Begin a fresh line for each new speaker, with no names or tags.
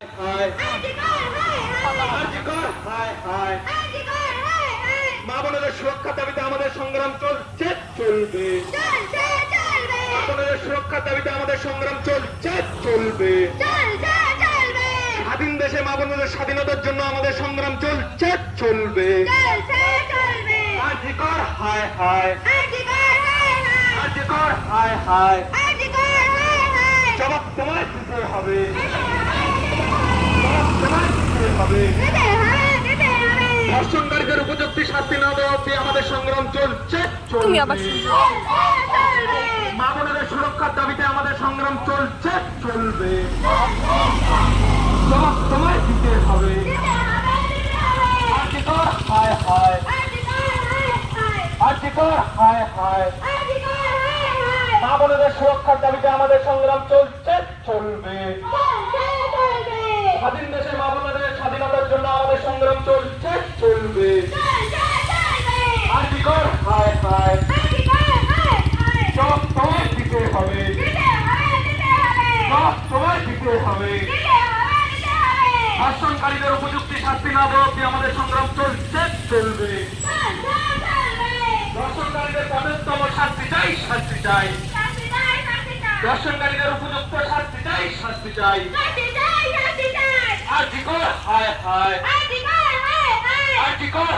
হায় হায় হায় মা বোনেদের সুরক্ষার দাবিতে আমাদের সংগ্রাম চলছে চলবে। মা বোনেদের সুরক্ষার দাবিতে আমাদের সংগ্রাম চলছে চলবে। স্বাধীন দেশে মা বোনেদের স্বাধীনতার জন্য আমাদের সংগ্রাম চলছে চলবে। আজিকর হায় হায় আজিকর হায় হায় জবাব তোমায় দিতে হবে। ধর্ষণকারীদের উপযুক্ত শাস্তি না দেওয়া অব্দি আমাদের সংগ্রাম চলছে চলবে। মা বোনেদের সুরক্ষার দাবিতে আমাদের সংগ্রাম চলছে চলবে। জবাব তোমায় দিতে হবে। আজিকর হায় হায় আজিকর হায় হায় মা বোনেদের সুরক্ষার দাবিতে আমাদের সংগ্রাম চলছে চলবে। স্বাধীন দেশে মা বোনেদের স্বাধীনতার জন্য আমাদের সংগ্রাম চলছে চলবে। আজিকর হায় হায় জবাব তোমায় দিতে হবে। জবাব তোমায় দিতে হবে। ধর্ষণকারীদের উপযুক্ত শাস্তি না দেওয়া অব্দি আমাদের সংগ্রাম চলছে চলবে। ধর্ষণকারীদের কঠোরতম শাস্তি চাই শাস্তি চাই। ধর্ষণকারীদের উপযুক্ত শাস্তি চাই শাস্তি চাই। আজিকর হায় হায় আজিকর